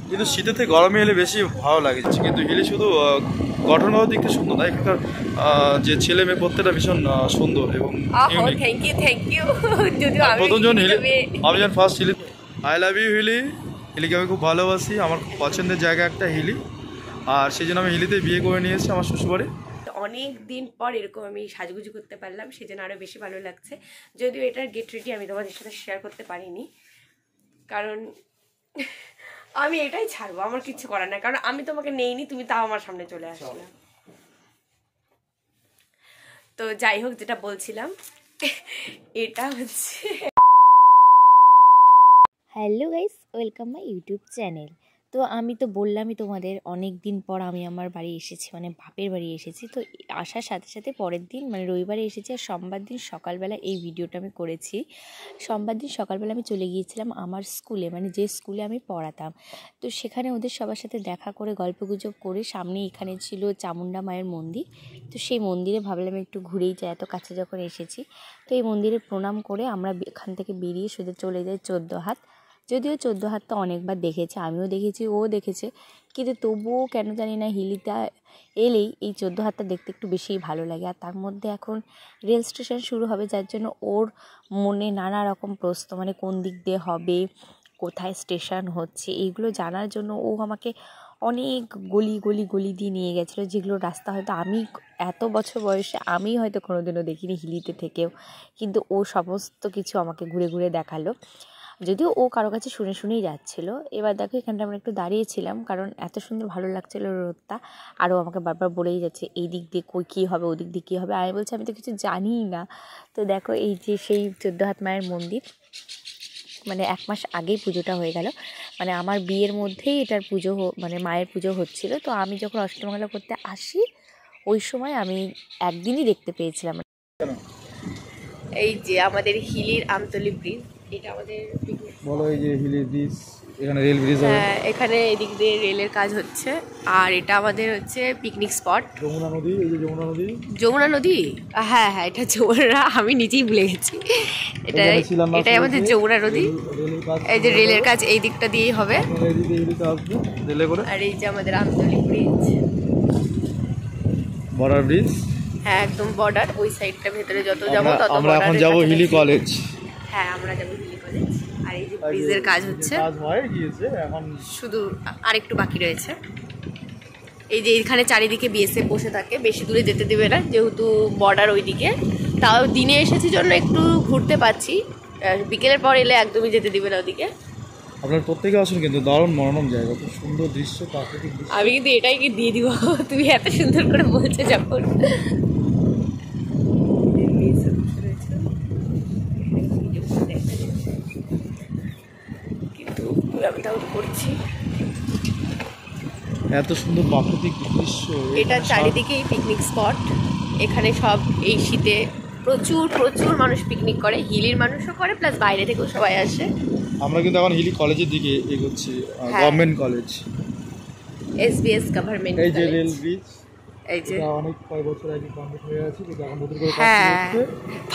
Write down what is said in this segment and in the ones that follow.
কিন্তু শীতেতে গরমে এলে বেশি ভালো লাগে, কিন্তু হিলি শুধু গঠনগত দিক থেকে সুন্দর না, এখানকার যে ছেলে মেয়ে প্রত্যেকটা ভীষণ সুন্দর এবং প্রথমজন হিলি, আমি যখন first Hili, I love you Hili, হিলিকে আমি খুব ভালোবাসি, আমার খুব পছন্দের জায়গা একটা হিলি, আর সেই জন্য আমি হিলিতে বিয়ে করে নিয়ে এসেছি আমার শ্বশুরবাড়ি। অনেক দিন পর এরকম আমি সাজগুজু করতে পারলাম, সেজন্য আরও বেশি ভালো লাগছে। যদিও এটার গেট রেডি আমি তোমাদের সাথে শেয়ার করতে পারিনি, কারণ আমি এটাই ছাড়বো, আমার কিছু করার নাই, কারণ আমি তোমাকে নেইনি, তুমি তাও আমার সামনে চলে আসলে। তো যাই হোক, যেটা বলছিলাম, এটা হচ্ছে hello guys, welcome my YouTube channel. তো আমি তো বললামই তোমাদের, অনেক দিন পর আমি আমার বাড়ি এসেছি, মানে বাপের বাড়ি এসেছি। তো আসার সাথে সাথে পরের দিন মানে রবিবারে এসেছি, আর সোমবার দিন সকালবেলা এই ভিডিওটা আমি করেছি। সোমবার দিন সকালবেলা আমি চলে গিয়েছিলাম আমার স্কুলে, মানে যে স্কুলে আমি পড়াতাম। তো সেখানে ওদের সবার সাথে দেখা করে গল্পগুজব করে, সামনে এখানে ছিল চামুণ্ডা মায়ের মন্দির। তো সেই মন্দিরে ভাবলাম একটু ঘুরেই যাই, এত কাছে যখন এসেছি। তো এই মন্দিরে প্রণাম করে আমরা এখান থেকে বেরিয়ে সোজা চলে যাই 14 হাত। যদিও 14 হাত তো অনেকবার দেখেছে, আমিও দেখেছি, ও দেখেছে, কিন্তু তবুও কেন জানি না হিলিটা এলেই এই 14 হাতটা দেখতে একটু বেশিই ভালো লাগে। আর তার মধ্যে এখন রেল স্টেশন শুরু হবে, যার জন্য ওর মনে নানা রকম প্রশ্ন, মানে কোন দিক দিয়ে হবে, কোথায় স্টেশন হচ্ছে, এইগুলো জানার জন্য ও আমাকে অনেক গলি গলি গলি দিয়ে নিয়ে গেছিলো, যেগুলো রাস্তা হয়তো আমি এত বছর বয়সে আমি হয়তো কোনোদিনও দেখিনি হিলিতে থেকেও, কিন্তু ও সমস্ত কিছু আমাকে ঘুরে ঘুরে দেখালো। যদিও ও কারো কাছে শুনে শুনেই যাচ্ছিলো। এবার দেখো এখানটা আমরা একটু দাঁড়িয়েছিলাম, কারণ এত সুন্দর ভালো লাগছিলো রোদটা, আরও আমাকে বারবার বলেই যাচ্ছে এই দিক দিয়ে কী হবে, ওদিক দিয়ে কী হবে। আমি বলছি আমি তো কিছু জানিই না। তো দেখো এই যে সেই 14 হাত মায়ের মন্দির, মানে 1 মাস আগেই পুজোটা হয়ে গেল, মানে আমার বিয়ের মধ্যেই এটার পুজো, মানে মায়ের পুজো হচ্ছিলো। তো আমি যখন অষ্টমঙ্গলা করতে আসি ওই সময় আমি একদিনই দেখতে পেয়েছিলাম। এই যে আমাদের হিলির আমতলী ব্রিজ, এটা আমাদের বলো, এই যে হিলি ব্রিজ, এখানে রেল ব্রিজ, হ্যাঁ এখানে এদিক দিয়ে রেলের কাজ হচ্ছে। আর এটা আমাদের হচ্ছে পিকনিক স্পট যমুনা নদী, এই যে যমুনা নদী, যমুনা নদী, হ্যাঁ হ্যাঁ এটা যমুনা, আমি নিজেই ভুলে গেছি, এটাই আমাদের যমুনা নদী। এই যে রেলের কাজ এই দিকটা দিয়েই হবে, আর এই যে আমাদের আমতলী ব্রিজ, বর্ডার ব্রিজ, হ্যাঁ একদম বর্ডার, ওই সাইডটা ভেতরে যত যাবো তত আমরা এখন যাব হিলি কলেজ। হ্যাঁ আমরা যাবো হিলি কলেজ। আর এই যে ব্রিজের কাজ হচ্ছে, কাজ হয়ে গিয়েছে, এখন শুধু আরেকটু বাকি রয়েছে। এই যে এখানে চারিদিকে বিএসএফ বসে থাকে, বেশি দূরে যেতে দেবে না, যেহেতু বর্ডার ওইদিকে। তাও দিনে এসেছি জন্য একটু ঘুরতে পাচ্ছি, বিকেলের পর এলে একদমই যেতে দিবে না ওদিকে। আপনার প্রত্যেকে আসুন, কিন্তু দারুণ মনোরম জায়গা, খুব সুন্দর দৃশ্য, প্রাকৃতিক দৃশ্য। আমি কিন্তু এটাই কি দিয়ে দিব, তুমি এত সুন্দর করে বলছো যখন। কিন্তু আমি তাও করছি, এত সুন্দর প্রাকৃতিক দৃশ্য, এটা চারিদিকেই পিকনিক স্পট। এখানে সব এই শীতে প্রচুর প্রচুর মানুষ পিকনিক করে, হিলির মানুষও করে, প্লাস বাইরে থেকেও সবাই আসে। আমরা কিন্তু এখন হিলি কলেজের দিকে এগোচ্ছি, গভর্নমেন্ট কলেজ, SBS গভর্নমেন্ট। এই যে রেল ব্রিজ, এই যে অনেক কয়েক বছর আগে কমপ্লিট হয়ে আছে, কিন্তু এখন নতুন করে কাজ হ্যাঁ হচ্ছে।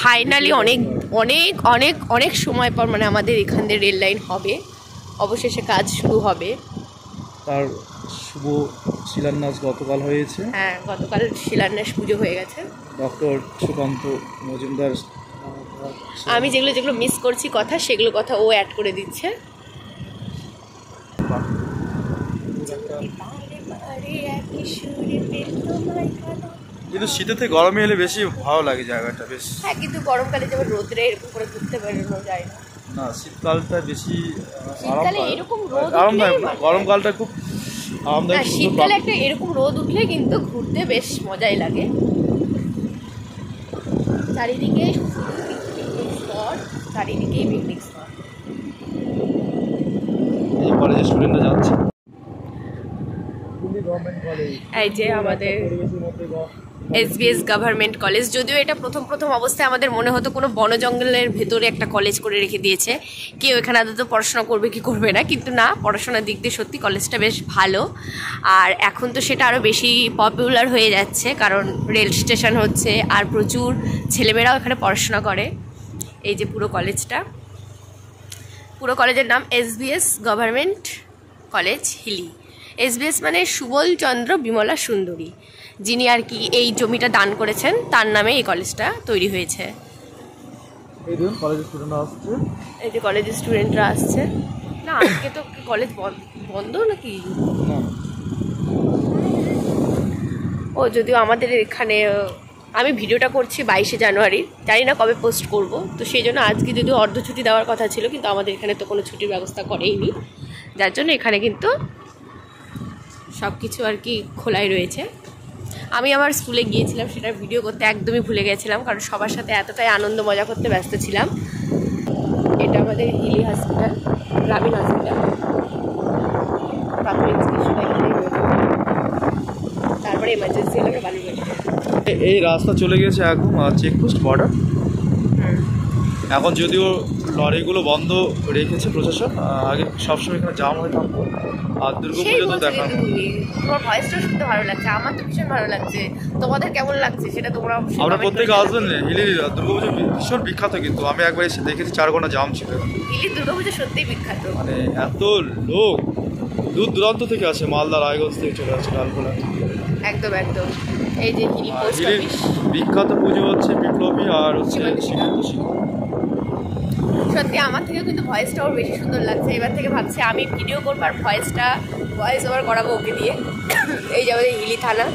ফাইনালি অনেক অনেক অনেক অনেক সময় পর মানে আমাদের এখান দিয়ে রেল লাইন হবে, অবশেষে কাজ শুরু হবে। তার শুভ শিলান্যাস গতকাল হয়েছে, হ্যাঁ গতকাল শিলান্যাস পুজো হয়ে গেছে। ডক্টর সুকান্ত মজুমদার, আমি যেগুলো যেগুলো মিস করছি কথা, সেগুলো কথা ও অ্যাড করে দিচ্ছে। কিন্তু শীতেতে গরমে এলে বেশি ভালো লাগে জায়গাটা বেশ। হ্যাঁ কিন্তু গরমকালে যেমন রোদ্রে এরকম করে ঘুরতে বেরোনো যায় না। না, শীতকালটা বেশি শীতকালে এরকম রোদ আরামদায়ক, গরমকালটা খুব আরামদায়ক। শীতকালে একটা এরকম রোদ উঠলে কিন্তু ঘুরতে বেশ মজাই লাগে। চারিদিকে পিকনিক স্পট, চারিদিকেই পিকনিক স্পট। এই কলেজের স্টুডেন্টরা যাচ্ছে, এই যে আমাদের SBS গভর্নমেন্ট কলেজ। যদিও এটা প্রথম প্রথম অবস্থায় আমাদের মনে হতো কোনো বন জঙ্গলের ভেতরে একটা কলেজ করে রেখে দিয়েছে, কেউ এখানে আদৌ পড়াশোনা করবে কি করবে না, কিন্তু না, পড়াশোনার দিক দিয়ে সত্যি কলেজটা বেশ ভালো। আর এখন তো সেটা আরও বেশি পপুলার হয়ে যাচ্ছে, কারণ রেল স্টেশন হচ্ছে আর প্রচুর ছেলেমেয়েরাও এখানে পড়াশোনা করে। এই যে পুরো কলেজটা, পুরো কলেজের নাম SBS government college Hili. SBS মানে সুবল চন্দ্র বিমলা সুন্দরী, যিনি আর কি এই জমিটা দান করেছেন, তার নামে এই কলেজটা তৈরি হয়েছে। এই দেখুন কলেজের স্টুডেন্টরা আসছে। এই যে কলেজের স্টুডেন্টরা আসছে। না আজকে তো কলেজ বন্ধ নাকি? ও যদিও আমাদের এখানে আমি ভিডিওটা করছি 22শে জানুয়ারি, জানি না কবে পোস্ট করব, তো সেই জন্য আজকে যদিও অর্ধ ছুটি দেওয়ার কথা ছিল, কিন্তু আমাদের এখানে তো কোনো ছুটির ব্যবস্থা করেইনি, যার জন্য এখানে কিন্তু সব কিছু আর কি খোলাই রয়েছে। আমি আমার স্কুলে গিয়েছিলাম, সেটার ভিডিও করতে একদমই ভুলে গেছিলাম, কারণ সবার সাথে এতটাই আনন্দ মজা করতে ব্যস্ত ছিলাম। এটা আমাদের হিলি হসপিটাল, গ্রামীণ হসপিটাল, প্রাথমিক চিকিৎসা এখানেই হয়েছে। তারপরে এমার্জেন্সি হলে বালুরঘাট। এই রাস্তা চলে গেছে একদম চেকপোস্ট বর্ডার। এখন যদিও লরিগুলো বন্ধ রেখেছে প্রশাসন, আগে সবসময় এখানে জাম হয়ে থাকতো। আর দুর্গাপুজো তো দেখার মতো। তোমার ভয়েসটা শুনতে ভালো লাগছে, আমার তো ভীষণ ভালো লাগছে। তোমাদের কেমন লাগছে সেটা তোমরা আমরা প্রত্যেকে আসবেন। হিলির দুর্গাপুজো ভীষণ বিখ্যাত, কিন্তু আমি একবার এসে দেখেছি 4 ঘন্টা জাম ছিল। হিলির দুর্গাপুজো সত্যিই বিখ্যাত, মানে এত লোক দূর দূরান্ত থেকে আসে, মালদা রায়গঞ্জ থেকে চলে আসে ডালখোলা। একদম একদম। এই যে হিলি পোস্ট হিলির অফিস, বিখ্যাত পুজো হচ্ছে বিপ্লবী আর হচ্ছে সীমান্ত শিখর। সত্যি আমার থেকে কিন্তু ভয়েসটাও বেশি সুন্দর লাগছে। এবার থেকে ভাবছি আমি ভিডিও করবো আর ভয়েস ওভার করাবো ওকে দিয়ে। এই যে আমাদের হিলি থানা,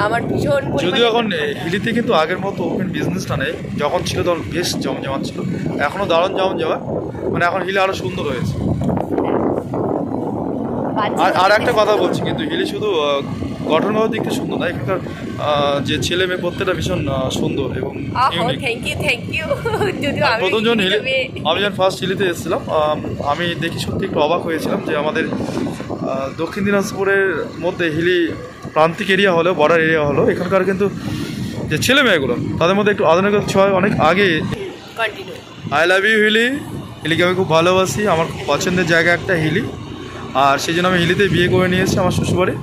আমার ভীষণ যদিও এখন হিলিতে কিন্তু আগের মতো ওপেন বিজনেসটা নেই, যখন ছিল তখন বেশ জমজমাট ছিল, এখনও দারুণ জমজমাট। মানে এখন হিলি আরও সুন্দর হয়েছে। আর একটা কথা বলছি, কিন্তু হিলি শুধু গঠনগত দিক থেকে সুন্দর না, এখানকার যে ছেলে মেয়ে প্রত্যেকটা ভীষণ সুন্দর এবং ইউনিক। Thank you. যদিও প্রথম যখন আমি যখন ফার্স্ট হিলিতে এসেছিলাম, আমি দেখি সত্যি একটু অবাক হয়েছিলাম যে আমাদের দক্ষিণ দিনাজপুরের মধ্যে হিলি প্রান্তিক এরিয়া হলেও, বর্ডার এরিয়া হলেও, এখানকার কিন্তু যে ছেলে মেয়েগুলো তাদের মধ্যে একটু আধুনিকতা ছোঁয়া অনেক আগে। I love you Hili. হিলিকে আমি খুব ভালোবাসি, আমার খুব পছন্দের জায়গা একটা হিলি, আর সেই জন্য আমি হিলিতে বিয়ে করে নিয়েছি আমার শ্বশুরবাড়ি।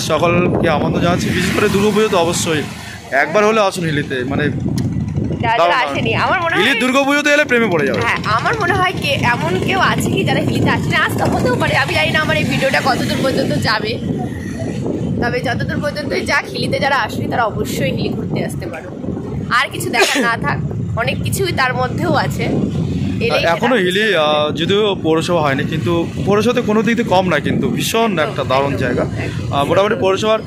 সকলকে আমন্ত্রণ জানাচ্ছি, বিশেষ করে দুর্গাপুজো তো অবশ্যই একবার হলে আসুন হিলিতে। মানে আসেনি, আমার মনে হয় হিলির দুর্গাপুজোতে এলে প্রেমে পড়ে যাবে। হ্যাঁ, আমার মনে হয় এমন কেউ আছে কি যারা হিলিতে আসেনি। আসতে হতেও পারে, আমি জানি না আমার এই ভিডিওটা কতদূর পর্যন্ত যাবে, তবে যতদূর পর্যন্তই যাক, হিলিতে যারা আসেনি তারা অবশ্যই হিলি ঘুরতে আসতে পারো। আর কিছু দেখা না থাক, অনেক কিছুই তার মধ্যেও আছে। এখনো হিলি যদিও পৌরসভা হয়নি, কিন্তু পৌরসভাতে কোনো দিক থেকে কম না, কিন্তু ভীষণ একটা দারুণ জায়গা। মোটামুটি পৌরসভার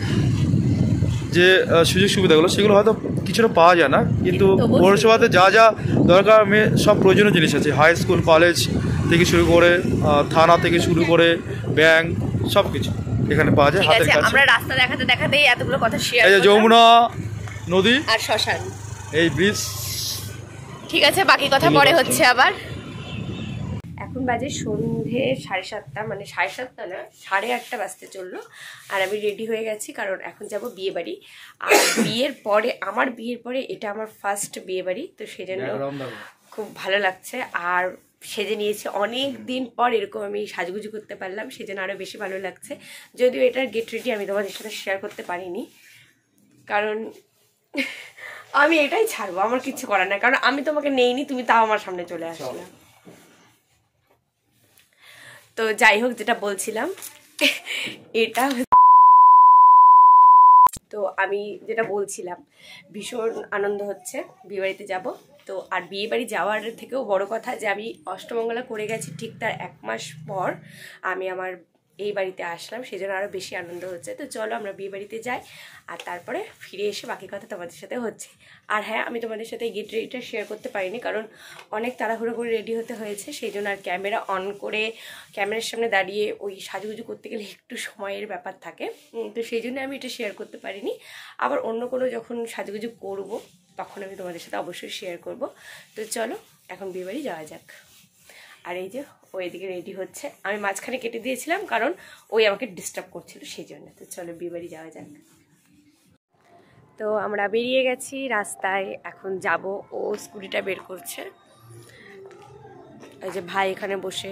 যে সুযোগ সুবিধাগুলো সেগুলো হয়তো কিছুটা পাওয়া যায় না, কিন্তু পৌরসভাতে যা যা দরকার সব প্রয়োজনীয় জিনিস আছে। হাই স্কুল কলেজ থেকে শুরু করে থানা থেকে শুরু করে ব্যাংক সব কিছু এখানে পাওয়া যায় হাতের কাছে। আমরা রাস্তা দেখাতে দেখাতেই এতগুলো কথা শেয়ার এই যে যমুনা নদী আর শ্মশান, এই ব্রিজ। ঠিক আছে, বাকি কথা পরে হচ্ছে আবার। এখন বাজে সন্ধে 7:30, মানে 7:30 না, 8:30 বাজতে চললো। আর আমি রেডি হয়ে গেছি, কারণ এখন যাব বিয়ে বাড়ি। আর আমার বিয়ের পরে এটা আমার ফার্স্ট বিয়ে বাড়ি, তো সেজন্য খুব ভালো লাগছে। আর সেজে নিয়েছি অনেক দিন পর, এরকম আমি সাজগুজু করতে পারলাম, সেজন্য আরও বেশি ভালো লাগছে। যদিও এটার গেট রেডি আমি তোমাদের সাথে শেয়ার করতে পারিনি, কারণ আমি এটাই ছাড়বো, আমার কিছু করার নাই, কারণ আমি তোমাকে নেইনি, তুমি তাও আমার সামনে চলে আসলে। তো যাই হোক, যেটা বলছিলাম, এটা তো আমি যেটা বলছিলাম, ভীষণ আনন্দ হচ্ছে বিয়েবাড়িতে যাব। তো আর বিয়েবাড়ি যাওয়ার থেকেও বড় কথা যে আমি অষ্টমঙ্গলা করে গেছি, ঠিক তার 1 মাস পর আমি আমার এই বাড়িতে আসলাম, সেজন্য আরও বেশি আনন্দ হচ্ছে। তো চলো আমরা বিয়ে বাড়িতে যাই, আর তারপরে ফিরে এসে বাকি কথা তোমাদের সাথে হচ্ছে। আর হ্যাঁ, আমি তোমাদের সাথে গেট রেডিটা শেয়ার করতে পারিনি, কারণ অনেক তাড়াহুড়ো করে রেডি হতে হয়েছে, সেই জন্য। আর ক্যামেরা অন করে ক্যামেরার সামনে দাঁড়িয়ে ওই সাজুগুজু করতে গেলে একটু সময়ের ব্যাপার থাকে, তো সেই জন্য আমি এটা শেয়ার করতে পারিনি। আবার অন্য কোনো যখন সাজুগুজু করব তখন আমি তোমাদের সাথে অবশ্যই শেয়ার করব। তো চলো এখন বিয়ে বাড়ি যাওয়া যাক। আর এই যে ওই এদিকে রেডি হচ্ছে, আমি মাঝখানে কেটে দিয়েছিলাম কারণ ওই আমাকে ডিস্টার্ব করছিল, সেই জন্য। তো চলো বিয়ে বাড়ি যাওয়া যাক। তো আমরা বেরিয়ে গেছি রাস্তায়, এখন যাব। ও স্কুটিটা বের করছে, এই যে ভাই এখানে বসে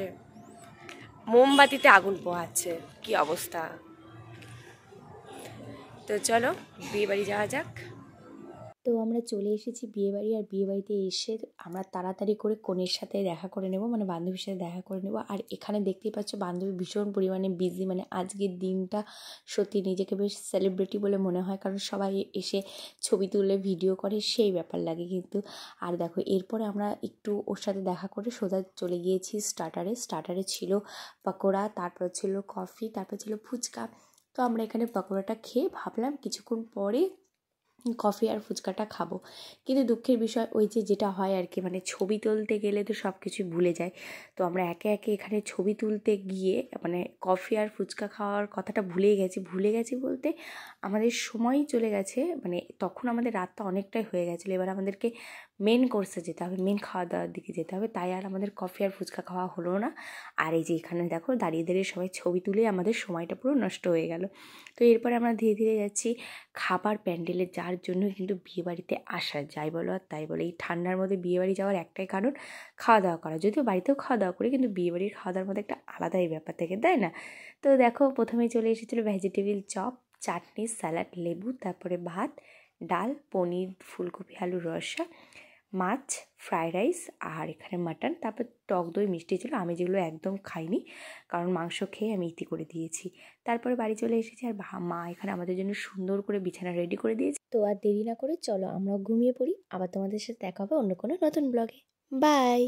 মোমবাতিতে আগুন পোহাচ্ছে, কি অবস্থা। তো চলো বিয়ে বাড়ি যাওয়া যাক। তো আমরা চলে এসেছি বিয়েবাড়ি, আর বিয়েবাড়িতে এসে আমরা তাড়াতাড়ি করে কনের সাথে দেখা করে নেব, মানে বান্ধবীর সাথে দেখা করে নেব। আর এখানে দেখতেই পাচ্ছ বান্ধবী ভীষণ পরিমাণে বিজি, মানে আজকের দিনটা সত্যি নিজেকে বেশ সেলিব্রিটি বলে মনে হয়, কারণ সবাই এসে ছবি তুলে ভিডিও করে, সেই ব্যাপার লাগে কিন্তু। আর দেখো এরপরে আমরা একটু ওর সাথে দেখা করে সোজা চলে গিয়েছি স্টার্টারে ছিল পকোড়া, তারপর ছিল কফি, তারপর ছিল ফুচকা। তো আমরা এখানে পকোড়াটা খেয়ে ভাবলাম কিছুক্ষণ পরে কফি আর ফুচকাটা খাবো। কিন্তু দুঃখের বিষয় ওই যে যেটা হয় আর কি, মানে ছবি তুলতে গেলে তো সব কিছুই ভুলে যায়। তো আমরা একে একে এখানে ছবি তুলতে গিয়ে মানে কফি আর ফুচকা খাওয়ার কথাটা ভুলে গেছি বলতে আমাদের সময়ই চলে গেছে, মানে তখন আমাদের রাতটা অনেকটাই হয়ে গেছিলো। এবার আমাদেরকে মেন কোর্সে যেতে হবে, মেন খাওয়া দাওয়ার দিকে যেতে হবে, তাই আর আমাদের কফি আর ফুচকা খাওয়া হলো না। আর এই যে এখানে দেখো দাঁড়িয়ে সবাই ছবি তুলে আমাদের সময়টা পুরো নষ্ট হয়ে গেল। তো এরপরে আমরা ধীরে ধীরে যাচ্ছি খাবার প্যান্ডেলে, যার জন্য কিন্তু বিয়েবাড়িতে আসা, যাই বলো আর তাই বলো, এই ঠান্ডার মধ্যে বিয়েবাড়ি যাওয়ার একটাই কারণ খাওয়া দাওয়া করা। যদিও বাড়িতেও খাওয়া দাওয়া করি, কিন্তু বিয়েবাড়ির খাওয়া দাওয়ার মধ্যে একটা আলাদাই ব্যাপার থাকে, তাই না? তো দেখো প্রথমেই চলে এসেছিলো ভেজিটেবিল চপ, চাটনি, স্যালাড, লেবু, তারপরে ভাত, ডাল, পনির, ফুলকপি, আলুর রসা, মাছ, ফ্রাইড রাইস, আর এখানে মাটন, তারপর টক দই, মিষ্টি ছিল, আমি যেগুলো একদম খাইনি কারণ মাংস খেয়ে আমি ইতি করে দিয়েছি। তারপরে বাড়ি চলে এসেছি, আর মা এখানে আমাদের জন্য সুন্দর করে বিছানা রেডি করে দিয়েছে। তো আর দেরি না করে চলো আমরাও ঘুমিয়ে পড়ি, আবার তোমাদের সাথে দেখা হবে অন্য কোনো নতুন ব্লগে। বাই।